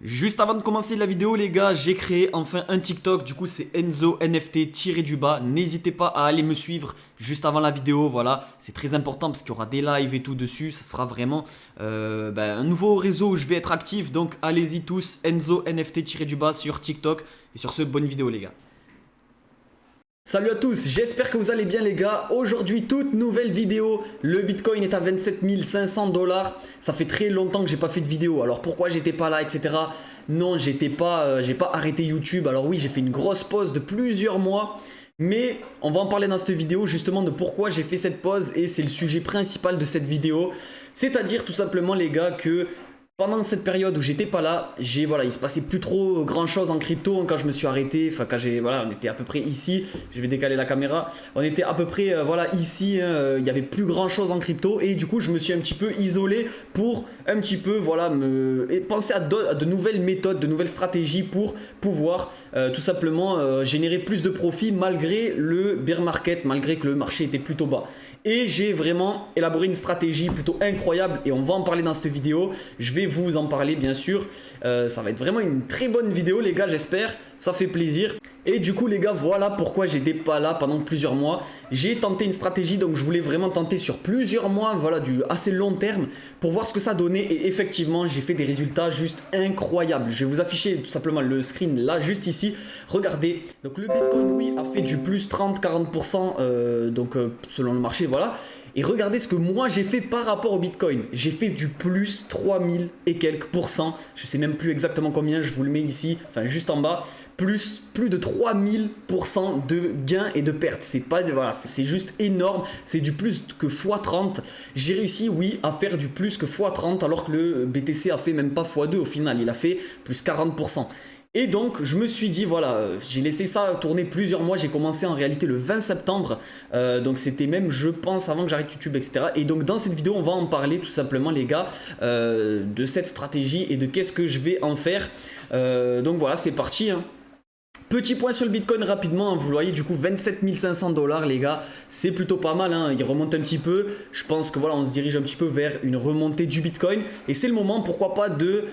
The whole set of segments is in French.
Juste avant de commencer la vidéo les gars, j'ai créé enfin un TikTok, du coup c'est Enzo NFT-du-bas, n'hésitez pas à aller me suivre juste avant la vidéo, voilà, c'est très important parce qu'il y aura des lives et tout dessus, ça sera vraiment un nouveau réseau où je vais être actif, donc allez-y tous, Enzo NFT-du-bas sur TikTok, et sur ce, bonne vidéo les gars. Salut à tous, j'espère que vous allez bien les gars. Aujourd'hui, toute nouvelle vidéo. Le Bitcoin est à 27 500 $. Ça fait très longtemps que j'ai pas fait de vidéo. Alors pourquoi j'étais pas là, etc. Non, j'ai pas arrêté YouTube. Alors oui, j'ai fait une grosse pause de plusieurs mois. Mais on va en parler dans cette vidéo justement de pourquoi j'ai fait cette pause. Et c'est le sujet principal de cette vidéo. C'est-à-dire tout simplement les gars que... pendant cette période où j'étais pas là, il se passait plus trop grand chose en crypto quand je me suis arrêté. Enfin, on était à peu près ici. Je vais décaler la caméra. On était à peu près ici. Il y avait plus grand chose en crypto et du coup, je me suis un petit peu isolé pour un petit peu penser à de nouvelles méthodes, de nouvelles stratégies pour pouvoir tout simplement générer plus de profits malgré le bear market, malgré que le marché était plutôt bas. Et j'ai vraiment élaboré une stratégie plutôt incroyable et on va en parler dans cette vidéo. Je vais vous en parler bien sûr. Ça va être vraiment une très bonne vidéo les gars, j'espère. Ça fait plaisir. Et du coup les gars, voilà pourquoi j'étais pas là pendant plusieurs mois. J'ai tenté une stratégie, donc je voulais vraiment tenter sur plusieurs mois, voilà, du assez long terme pour voir ce que ça donnait. Et effectivement, j'ai fait des résultats juste incroyables. Je vais vous afficher tout simplement le screen là, juste ici. Regardez. Donc le Bitcoin, oui, a fait du plus 30-40%, selon le marché, voilà. Et regardez ce que moi j'ai fait par rapport au Bitcoin. J'ai fait du plus 3000 et quelques pourcents. Je sais même plus exactement combien, je vous le mets ici, enfin juste en bas. Plus de 3000% de gains et de pertes. C'est juste énorme. C'est du plus que x30. J'ai réussi, oui, à faire du plus que x30 alors que le BTC a fait même pas x2 au final. Il a fait plus 40%. Et donc, je me suis dit, voilà, j'ai laissé ça tourner plusieurs mois. J'ai commencé en réalité le 20 septembre. Donc, c'était même, je pense, avant que j'arrête YouTube, etc. Et donc, dans cette vidéo, on va en parler tout simplement, les gars, de cette stratégie et de qu'est-ce que je vais en faire. Donc, voilà, c'est parti, hein. Petit point sur le Bitcoin rapidement, hein, vous le voyez du coup 27 500 $ les gars, c'est plutôt pas mal, hein, il remonte un petit peu, je pense que voilà on se dirige un petit peu vers une remontée du Bitcoin et c'est le moment pourquoi pas de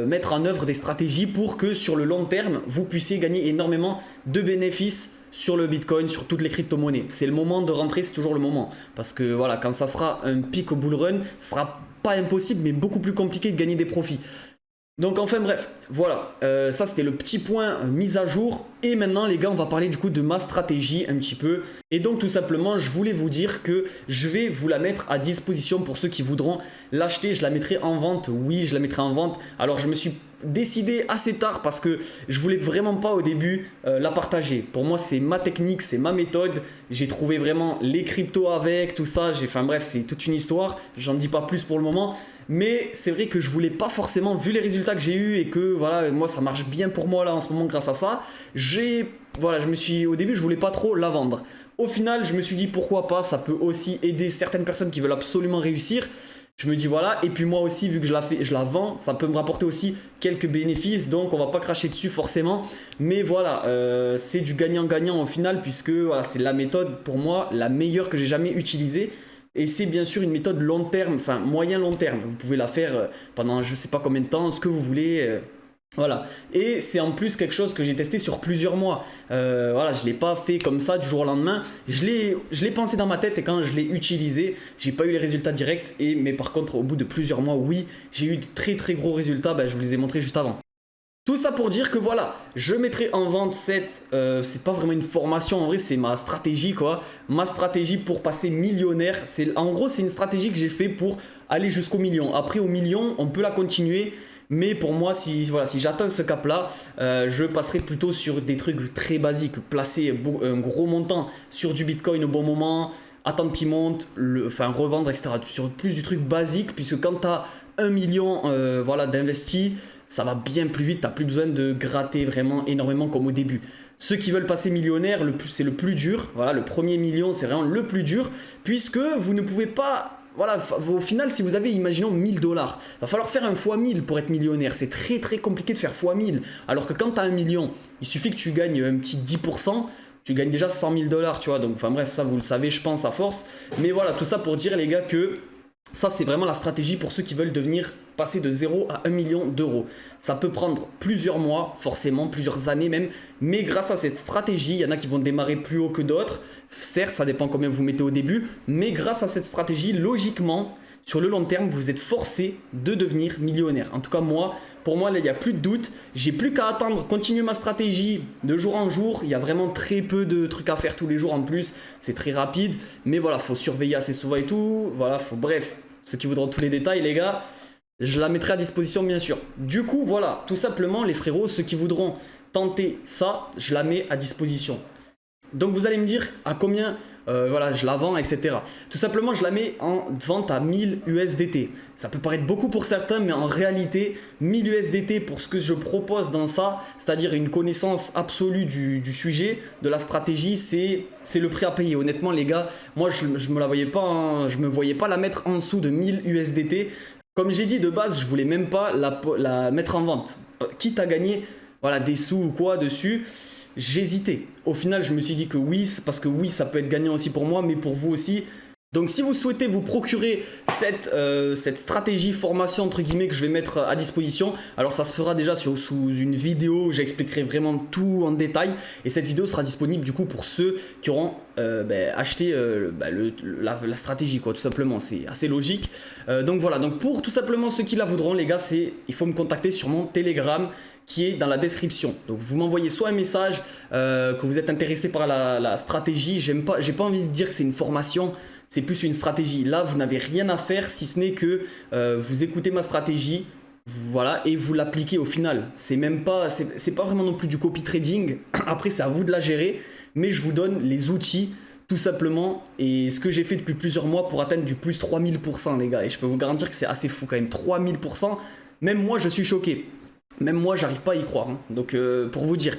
mettre en œuvre des stratégies pour que sur le long terme vous puissiez gagner énormément de bénéfices sur le Bitcoin, sur toutes les crypto-monnaies. C'est le moment de rentrer, c'est toujours le moment parce que voilà quand ça sera un pic au bull run, ce sera pas impossible mais beaucoup plus compliqué de gagner des profits. Donc enfin bref, voilà, ça c'était le petit point mise à jour. Et maintenant les gars, on va parler du coup de ma stratégie un petit peu. Et donc tout simplement, je voulais vous dire que je vais vous la mettre à disposition pour ceux qui voudront l'acheter. Je la mettrai en vente, oui, je la mettrai en vente. Alors je me suis décidé assez tard parce que je voulais vraiment pas au début la partager. Pour moi c'est ma technique, c'est ma méthode. J'ai trouvé vraiment les cryptos avec, tout ça. Enfin bref, c'est toute une histoire. J'en dis pas plus pour le moment. Mais c'est vrai que je voulais pas forcément, vu les résultats que j'ai eu et que voilà, moi ça marche bien pour moi là en ce moment grâce à ça. Au début je voulais pas trop la vendre. Au final je me suis dit pourquoi pas, ça peut aussi aider certaines personnes qui veulent absolument réussir. Je me dis voilà, et puis moi aussi vu que je la vends, ça peut me rapporter aussi quelques bénéfices, donc on va pas cracher dessus forcément. Mais voilà, c'est du gagnant-gagnant au final puisque voilà, c'est la méthode pour moi la meilleure que j'ai jamais utilisée. Et c'est bien sûr une méthode long terme, enfin moyen-long terme. Vous pouvez la faire pendant je sais pas combien de temps, ce que vous voulez. Voilà. Et c'est en plus quelque chose que j'ai testé sur plusieurs mois. Voilà, je ne l'ai pas fait comme ça du jour au lendemain. Je l'ai pensé dans ma tête et quand je l'ai utilisé, j'ai pas eu les résultats directs. Mais par contre, au bout de plusieurs mois, oui, j'ai eu de très très gros résultats. Je vous les ai montrés juste avant. Tout ça pour dire que voilà, je mettrai en vente c'est pas vraiment une formation en vrai, c'est ma stratégie quoi. Ma stratégie pour passer millionnaire. En gros, c'est une stratégie que j'ai fait pour aller jusqu'au million. Après, au million, on peut la continuer. Mais pour moi, si j'atteins ce cap-là, je passerai plutôt sur des trucs très basiques. Placer un gros montant sur du Bitcoin au bon moment, attendre qu'il monte, revendre, etc. Sur plus du truc basique, puisque quand tu as 1 million d'investis, ça va bien plus vite, tu n'as plus besoin de gratter vraiment énormément comme au début. Ceux qui veulent passer millionnaire, c'est le plus dur. Voilà, le premier million, c'est vraiment le plus dur, puisque vous ne pouvez pas... Voilà, au final, si vous avez, imaginons, 1000 $, va falloir faire un x1000 pour être millionnaire. C'est très très compliqué de faire x1000. Alors que quand tu as 1 million, il suffit que tu gagnes un petit 10%, tu gagnes déjà 100 000 $, tu vois. Donc, enfin bref, ça vous le savez, je pense, à force. Mais voilà, tout ça pour dire, les gars, que ça, c'est vraiment la stratégie pour ceux qui veulent devenir passer de 0 à 1 million d'euros. Ça peut prendre plusieurs mois, forcément, plusieurs années même, mais grâce à cette stratégie, il y en a qui vont démarrer plus haut que d'autres. Certes, ça dépend combien vous mettez au début, mais grâce à cette stratégie, logiquement, sur le long terme, vous êtes forcé de devenir millionnaire. En tout cas, pour moi, là, il n'y a plus de doute. J'ai plus qu'à attendre, continuer ma stratégie de jour en jour. Il y a vraiment très peu de trucs à faire tous les jours en plus. C'est très rapide. Mais voilà, faut surveiller assez souvent et tout. Voilà, bref, ceux qui voudront tous les détails, les gars, je la mettrai à disposition, bien sûr. Du coup, voilà, tout simplement, les frérots, ceux qui voudront tenter ça, je la mets à disposition. Donc, vous allez me dire à combien... voilà, je la vends, etc. Tout simplement, je la mets en vente à 1000 USDT. Ça peut paraître beaucoup pour certains, mais en réalité, 1000 USDT pour ce que je propose dans ça, c'est-à-dire une connaissance absolue du sujet, de la stratégie, c'est le prix à payer. Honnêtement, les gars, moi, je me voyais pas la mettre en dessous de 1000 USDT. Comme j'ai dit de base, je voulais même pas la mettre en vente. Quitte à gagner voilà, des sous ou quoi dessus. J'hésitais. Au final, je me suis dit que oui, parce que oui, ça peut être gagnant aussi pour moi, mais pour vous aussi. Donc, si vous souhaitez vous procurer cette stratégie formation, entre guillemets, que je vais mettre à disposition, alors ça se fera déjà sous une vidéo où j'expliquerai vraiment tout en détail. Et cette vidéo sera disponible du coup pour ceux qui auront acheté la stratégie, quoi, tout simplement. C'est assez logique. Donc voilà, donc pour tout simplement ceux qui la voudront, les gars, il faut me contacter sur mon Telegram qui est dans la description. Donc vous m'envoyez soit un message que vous êtes intéressé par la stratégie. J'ai pas envie de dire que c'est une formation, c'est plus une stratégie. Là, vous n'avez rien à faire si ce n'est que vous écoutez ma stratégie, voilà, et vous l'appliquez au final. C'est pas vraiment non plus du copy trading. Après, c'est à vous de la gérer, mais je vous donne les outils tout simplement, et ce que j'ai fait depuis plusieurs mois pour atteindre du plus 3000%, les gars. Et je peux vous garantir que c'est assez fou quand même, 3000%. Même moi, je suis choqué. Même moi, j'arrive pas à y croire. Hein. Donc, pour vous dire.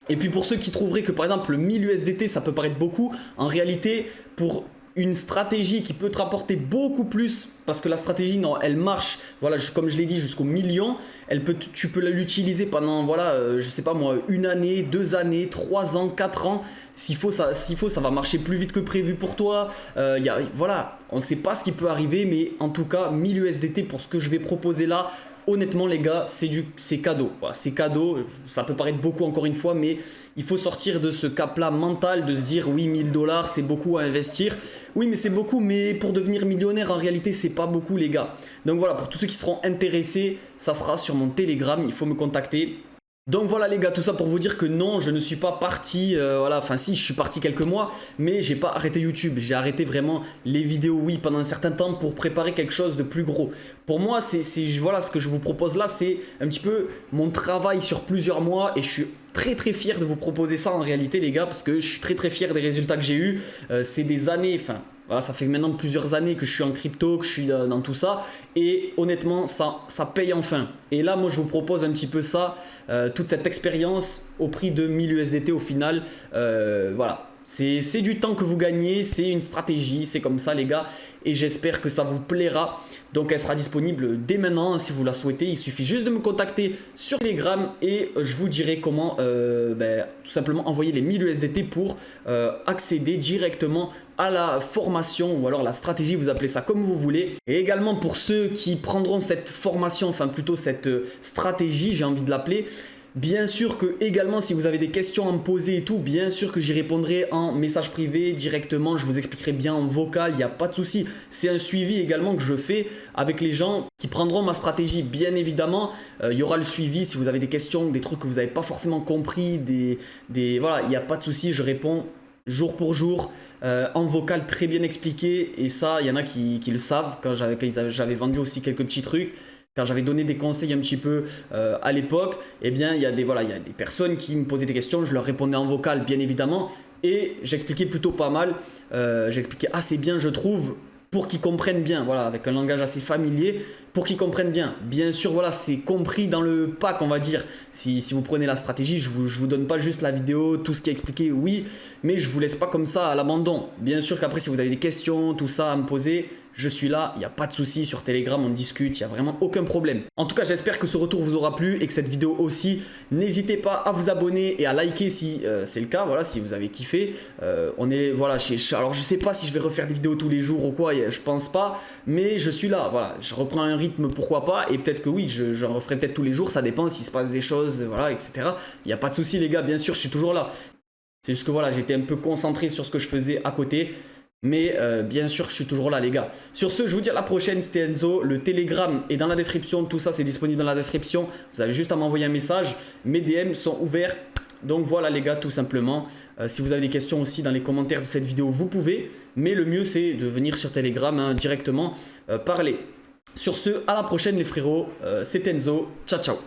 Et puis, pour ceux qui trouveraient que, par exemple, 1000 USDT, ça peut paraître beaucoup, en réalité, pour une stratégie qui peut te rapporter beaucoup plus, parce que la stratégie, non, elle marche, voilà, comme je l'ai dit, jusqu'au million. Tu peux l'utiliser pendant, voilà, je sais pas moi, 1 année, 2 années, 3 ans, 4 ans. S'il faut, ça va marcher plus vite que prévu pour toi. Voilà, on ne sait pas ce qui peut arriver, mais en tout cas, 1000 USDT pour ce que je vais proposer là. Honnêtement, les gars, c'est cadeau. Voilà, c'est cadeau. Ça peut paraître beaucoup encore une fois, mais il faut sortir de ce cap-là mental de se dire oui, 1000 $, c'est beaucoup à investir. Oui, mais c'est beaucoup, mais pour devenir millionnaire, en réalité, c'est pas beaucoup, les gars. Donc voilà, pour tous ceux qui seront intéressés, ça sera sur mon Telegram. Il faut me contacter. Donc voilà les gars, tout ça pour vous dire que non, je ne suis pas parti, voilà, enfin si, je suis parti quelques mois, mais j'ai pas arrêté YouTube, j'ai arrêté vraiment les vidéos, oui, pendant un certain temps pour préparer quelque chose de plus gros. Pour moi, voilà, ce que je vous propose là, c'est un petit peu mon travail sur plusieurs mois et je suis très très fier de vous proposer ça en réalité les gars, parce que je suis très très fier des résultats que j'ai eu. C'est des années, enfin... Voilà, ça fait maintenant plusieurs années que je suis en crypto, que je suis dans tout ça. Et honnêtement, ça paye enfin. Et là, moi, je vous propose un petit peu ça, toute cette expérience au prix de 1000 USDT au final. Voilà, c'est du temps que vous gagnez, c'est une stratégie, c'est comme ça les gars. Et j'espère que ça vous plaira. Donc elle sera disponible dès maintenant si vous la souhaitez. Il suffit juste de me contacter sur Telegram et je vous dirai comment tout simplement envoyer les 1000 USDT pour accéder directement à la formation ou alors la stratégie, vous appelez ça comme vous voulez. Et également pour ceux qui prendront cette formation, enfin plutôt cette stratégie, j'ai envie de l'appeler. Bien sûr que également si vous avez des questions à me poser et tout, bien sûr que j'y répondrai en message privé directement, je vous expliquerai bien en vocal, il n'y a pas de souci. C'est un suivi également que je fais avec les gens qui prendront ma stratégie. Bien évidemment, il y aura le suivi si vous avez des questions, des trucs que vous n'avez pas forcément compris, voilà, il n'y a pas de souci, je réponds jour pour jour. En vocal très bien expliqué, et ça il y en a qui le savent quand j'avais vendu aussi quelques petits trucs, quand j'avais donné des conseils un petit peu à l'époque. Eh bien il y a des personnes qui me posaient des questions, je leur répondais en vocal bien évidemment, et j'expliquais plutôt pas mal, j'expliquais assez bien je trouve, pour qu'ils comprennent bien, voilà, avec un langage assez familier, pour qu'ils comprennent bien. Bien sûr, voilà, c'est compris dans le pack, on va dire. Si vous prenez la stratégie, je vous donne pas juste la vidéo, tout ce qui est expliqué, oui, mais je vous laisse pas comme ça à l'abandon. Bien sûr qu'après, si vous avez des questions, tout ça à me poser, je suis là, il n'y a pas de souci. Sur Telegram, on discute, il n'y a vraiment aucun problème. En tout cas, j'espère que ce retour vous aura plu et que cette vidéo aussi. N'hésitez pas à vous abonner et à liker si c'est le cas, voilà, si vous avez kiffé. Voilà, alors je sais pas si je vais refaire des vidéos tous les jours ou quoi, je pense pas, mais je suis là, voilà, je reprends un rythme, pourquoi pas, et peut-être que oui, j'en referai peut-être tous les jours, ça dépend s'il se passe des choses, voilà, etc. Il n'y a pas de souci les gars, bien sûr, je suis toujours là. C'est juste que voilà, j'étais un peu concentré sur ce que je faisais à côté. Mais bien sûr que je suis toujours là les gars. Sur ce, je vous dis à la prochaine, c'était Enzo. Le Telegram est dans la description, tout ça c'est disponible dans la description. Vous avez juste à m'envoyer un message. Mes DM sont ouverts. Donc voilà les gars, tout simplement. Si vous avez des questions aussi dans les commentaires de cette vidéo, vous pouvez. Mais le mieux c'est de venir sur Telegram hein, directement parler. Sur ce, à la prochaine les frérots. C'est Enzo. Ciao ciao.